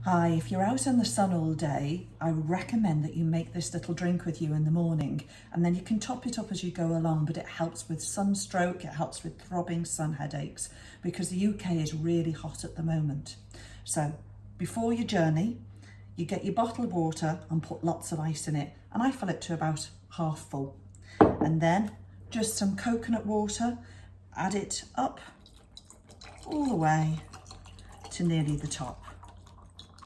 Hi, if you're out in the sun all day, I would recommend that you make this little drink with you in the morning, and then you can top it up as you go along, but it helps with sunstroke, it helps with throbbing sun headaches, because the UK is really hot at the moment. So before your journey, you get your bottle of water and put lots of ice in it, and I fill it to about half full. And then just some coconut water, add it up all the way to nearly the top.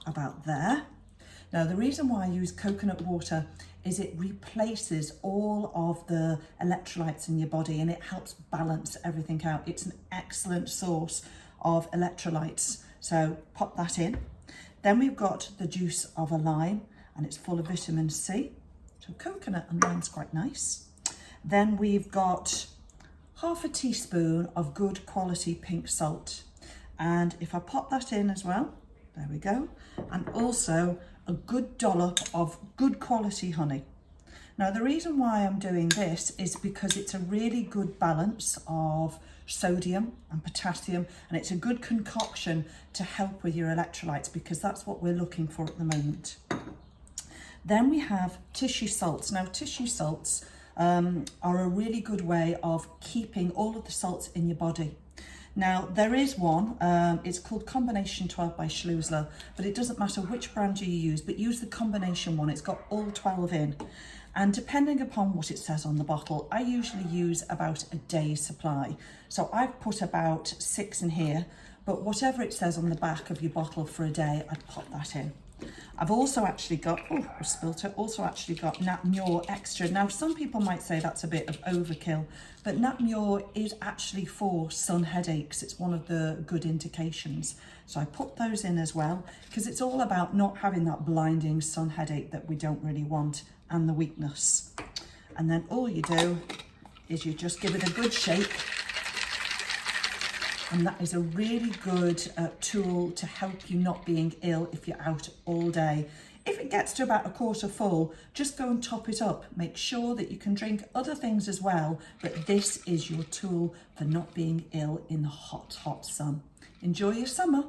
About there. Now the reason why I use coconut water is it replaces all of the electrolytes in your body and it helps balance everything out. It's an excellent source of electrolytes, so pop that in. Then we've got the juice of a lime and it's full of vitamin C, so coconut and lime's quite nice. Then we've got half a teaspoon of good quality pink salt, and if I pop that in as well, there we go, and also a good dollop of good quality honey. Now the reason why I'm doing this is because it's a really good balance of sodium and potassium, and it's a good concoction to help with your electrolytes, because that's what we're looking for at the moment. Then we have tissue salts. Now tissue salts are a really good way of keeping all of the salts in your body. Now there is one, it's called Combination 12 by Schleusler, but it doesn't matter which brand you use, but use the combination one. It's got all 12 in, and depending upon what it says on the bottle, I usually use about a day's supply. So I've put about 6 in here, but whatever it says on the back of your bottle for a day, I'd pop that in. I've also actually got, I spilt it, also actually got Nat Mure Extra. Now some people might say that's a bit of overkill, but Nat Mure is actually for sun headaches. It's one of the good indications. So I put those in as well, because it's all about not having that blinding sun headache that we don't really want, and the weakness. And then all you do is you just give it a good shake. And that is a really good tool to help you not being ill if you're out all day. If it gets to about a quarter full, just go and top it up. Make sure that you can drink other things as well, but this is your tool for not being ill in the hot, hot sun. Enjoy your summer.